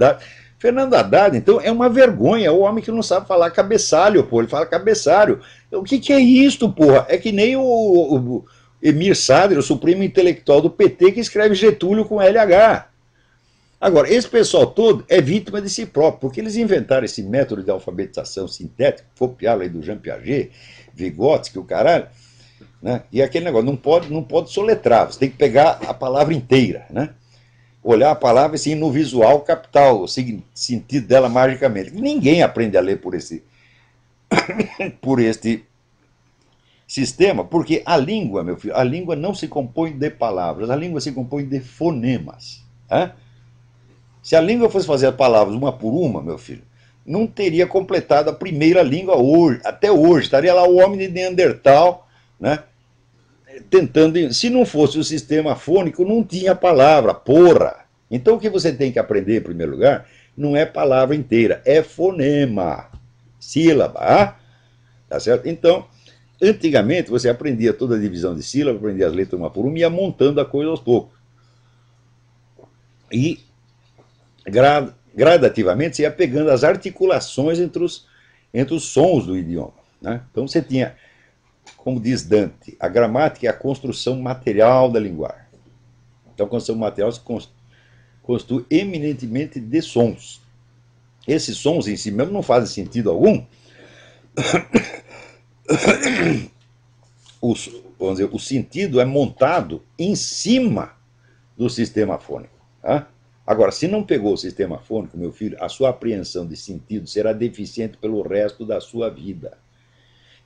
Haddad. Fernando Haddad, então, é uma vergonha. É o homem que não sabe falar cabeçalho, pô. Ele fala cabeçalho. O que é isto, porra? É que nem o Emir Sadr, o supremo intelectual do PT, que escreve Getúlio com LH. Agora, esse pessoal todo é vítima de si próprio, porque eles inventaram esse método de alfabetização sintética, copiaram aí do Jean Piaget, Vygotsky, o caralho, né? E aquele negócio, não pode soletrar, você tem que pegar a palavra inteira, né? Olhar a palavra assim no visual, captar o sentido dela magicamente. Ninguém aprende a ler por este sistema, porque a língua, meu filho, a língua não se compõe de palavras, a língua se compõe de fonemas, né? Se a língua fosse fazer as palavras uma por uma, meu filho, não teria completado a primeira língua hoje, até hoje. Estaria lá o homem de Neandertal, né, tentando. Se não fosse o sistema fônico, não tinha palavra, porra. Então o que você tem que aprender, em primeiro lugar, não é palavra inteira, é fonema, sílaba, tá certo? Então, antigamente você aprendia toda a divisão de sílaba, aprendia as letras uma por uma e ia montando a coisa aos poucos. E gradativamente você ia pegando as articulações entre os sons do idioma, né? Então você tinha, como diz Dante, a gramática é a construção material da linguagem. Então a construção material se constitui eminentemente de sons. Esses sons em si mesmo não fazem sentido algum. Vamos dizer, o sentido é montado em cima do sistema fônico, tá? Agora, se não pegou o sistema fônico, meu filho, a sua apreensão de sentido será deficiente pelo resto da sua vida.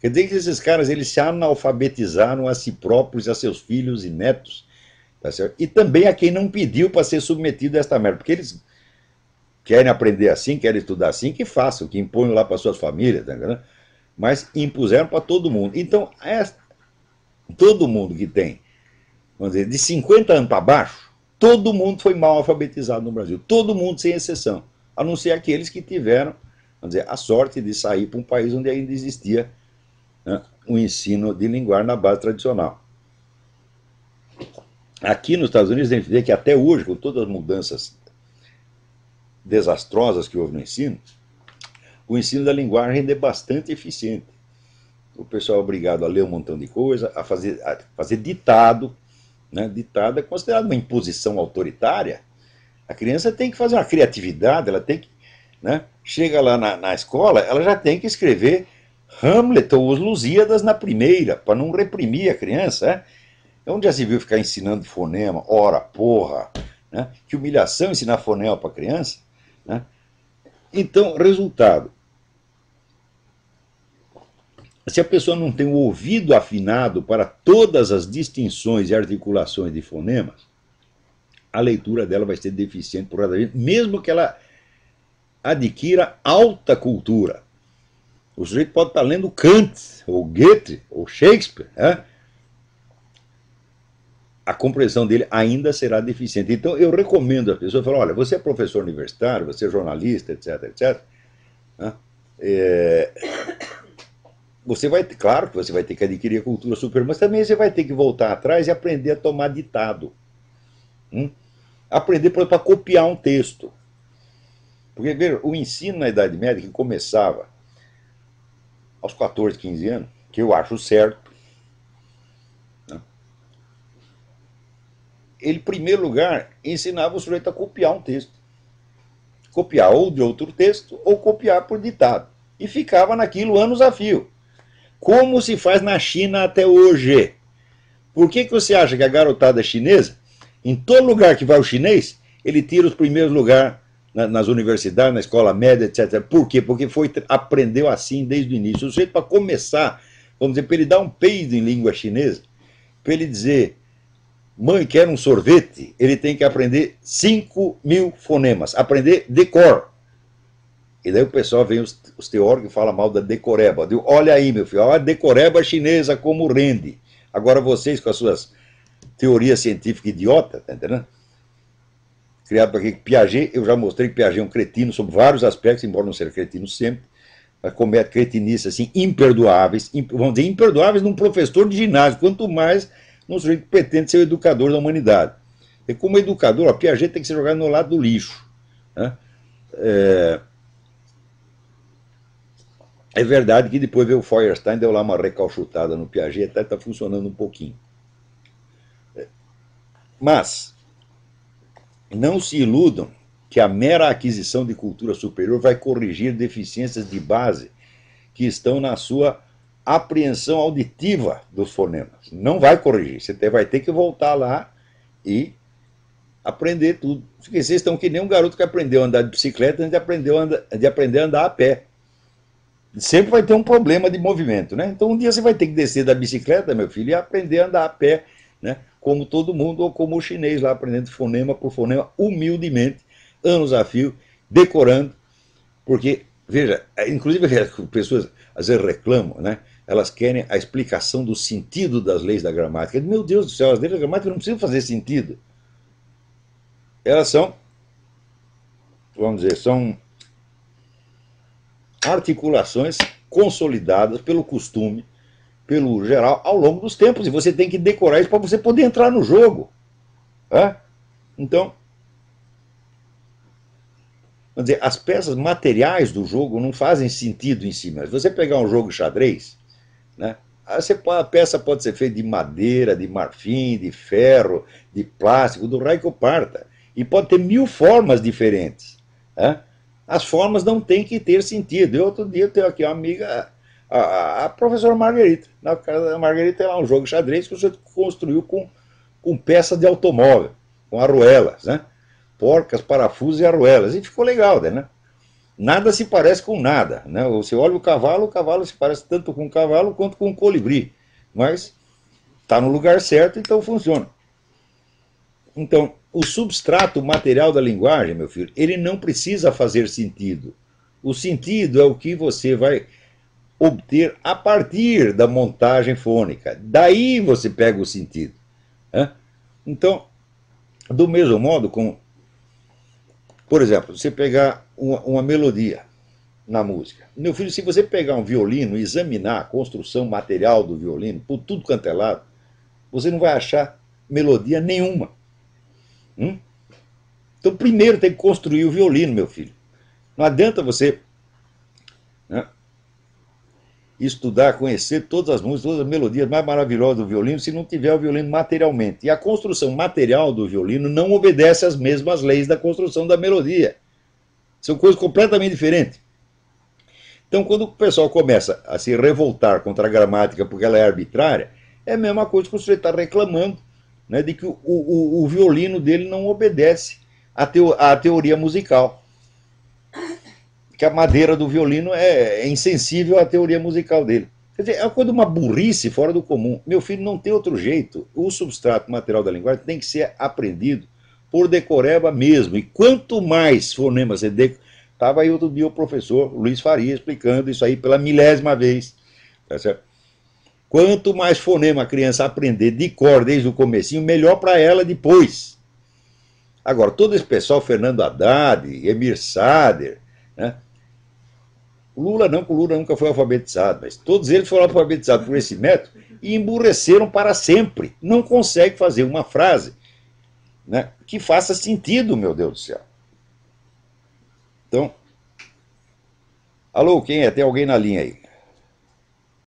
Quer dizer que esses caras, eles se analfabetizaram a si próprios, a seus filhos e netos, tá certo? E também a quem não pediu para ser submetido a esta merda, porque eles querem aprender assim, querem estudar assim, que façam, que imponham lá para suas famílias, tá entendendo? Mas impuseram para todo mundo. Então, todo mundo que tem, vamos dizer, de 50 anos para baixo, todo mundo foi mal alfabetizado no Brasil. Todo mundo, sem exceção. A não ser aqueles que tiveram, vamos dizer, a sorte de sair para um país onde ainda existia, né, um ensino de linguagem na base tradicional. Aqui nos Estados Unidos, a gente vê que até hoje, com todas as mudanças desastrosas que houve no ensino, o ensino da linguagem ainda é bastante eficiente. O pessoal é obrigado a ler um montão de coisa, a fazer ditado, né? Ditado é considerado uma imposição autoritária. A criança tem que fazer uma criatividade, ela tem que, né? Chega lá na escola, ela já tem que escrever Hamlet ou os Lusíadas na primeira, para não reprimir a criança, né? Onde já se viu ficar ensinando fonema? Ora, porra! Né? Que humilhação ensinar fonema para criança, né? Então, resultado. Se a pessoa não tem o ouvido afinado para todas as distinções e articulações de fonemas, a leitura dela vai ser deficiente por causa disso, mesmo que ela adquira alta cultura. O sujeito pode estar lendo Kant, ou Goethe, ou Shakespeare, né? A compreensão dele ainda será deficiente. Então eu recomendo às pessoas, olha, você é professor universitário, você é jornalista, etc, etc, né? Você vai, claro que você vai ter que adquirir a cultura superior, mas também você vai ter que voltar atrás e aprender a tomar ditado. Aprender para copiar um texto. Porque, veja, o ensino na Idade Média, que começava aos 14, 15 anos, que eu acho certo, né? Ele, em primeiro lugar, ensinava o sujeito a copiar um texto. Copiar ou de outro texto, ou copiar por ditado. E ficava naquilo anos a fio. Como se faz na China até hoje. Por que você acha que a garotada chinesa, em todo lugar que vai o chinês, ele tira os primeiros lugares nas universidades, na escola média, etc. Por quê? Porque aprendeu assim desde o início. O sujeito, para começar, vamos dizer, para ele dar um peido em língua chinesa, para ele dizer, mãe, quer um sorvete, ele tem que aprender 5.000 fonemas, aprender de cor. E daí o pessoal vem, os teóricos, e fala mal da decoreba. Digo, olha aí, meu filho, a decoreba chinesa como rende. Agora vocês, com as suas teorias científicas idiotas, tá entendendo? Criado por aqui, Piaget, eu já mostrei que Piaget é um cretino sobre vários aspectos, embora não seja cretino sempre, mas comete cretinices assim, imperdoáveis, vamos dizer, imperdoáveis num professor de ginásio, quanto mais num sujeito que pretende ser o educador da humanidade. E como educador, a Piaget tem que ser jogado no lado do lixo, né? É verdade que depois veio o Feuerstein, deu lá uma recalchutada no Piaget, até está funcionando um pouquinho. Mas não se iludam que a mera aquisição de cultura superior vai corrigir deficiências de base que estão na sua apreensão auditiva dos fonemas. Não vai corrigir. Você vai ter que voltar lá e aprender tudo. Porque vocês estão que nem um garoto que aprendeu a andar de bicicleta antes de aprender a andar a pé. Sempre vai ter um problema de movimento, né? Então um dia você vai ter que descer da bicicleta, meu filho, e aprender a andar a pé, né? Como todo mundo, ou como o chinês lá, aprendendo fonema por fonema, humildemente, anos a fio, decorando, porque, veja, inclusive as pessoas às vezes reclamam, né? Elas querem a explicação do sentido das leis da gramática. Meu Deus do céu, as leis da gramática não precisam fazer sentido. Elas são, vamos dizer, são articulações consolidadas pelo costume, pelo geral, ao longo dos tempos. E você tem que decorar isso para você poder entrar no jogo. Tá? Então, vamos dizer, as peças materiais do jogo não fazem sentido em si. Mas você pegar um jogo de xadrez, né, a peça pode ser feita de madeira, de marfim, de ferro, de plástico, do raio que eu parta. E pode ter 1000 formas diferentes. Né? As formas não têm que ter sentido. Eu, outro dia, eu tenho aqui uma amiga, a professora Margarita. Na casa da Margarita tem lá um jogo de xadrez que você construiu com peça de automóvel, com arruelas, né? Porcas, parafusos e arruelas. E ficou legal, né? Nada se parece com nada. Né? Você olha o cavalo se parece tanto com um cavalo quanto com um colibri. Mas está no lugar certo, então funciona. Então, o substrato material da linguagem, meu filho, ele não precisa fazer sentido. O sentido é o que você vai obter a partir da montagem fônica. Daí você pega o sentido. Né? Então, do mesmo modo, por exemplo, você pegar uma melodia na música. Meu filho, se você pegar um violino e examinar a construção material do violino, por tudo quanto é lado, você não vai achar melodia nenhuma. Então, primeiro tem que construir o violino, meu filho. Não adianta você, né, estudar, conhecer todas as músicas, todas as melodias mais maravilhosas do violino, se não tiver o violino materialmente. E a construção material do violino não obedece às mesmas leis da construção da melodia. São coisas completamente diferentes. Então, quando o pessoal começa a se revoltar contra a gramática porque ela é arbitrária, é a mesma coisa que você está reclamando, né, de que o violino dele não obedece à teoria musical. Que a madeira do violino é insensível à teoria musical dele. Quer dizer, é uma coisa de uma burrice fora do comum. Meu filho, não tem outro jeito. O substrato material da linguagem tem que ser aprendido por decoreba mesmo. E quanto mais fonemas você decora... Estava aí outro dia o professor Luiz Faria explicando isso aí pela 1000ª vez. Tá certo? Quanto mais fonema a criança aprender de cor desde o comecinho, melhor para ela depois. Agora, todo esse pessoal, Fernando Haddad, Emir Sader, né? O Lula não, porque o Lula nunca foi alfabetizado, mas todos eles foram alfabetizados por esse método e emburreceram para sempre. Não consegue fazer uma frase, né, que faça sentido, meu Deus do céu. Então, alô, quem é? Tem alguém na linha aí?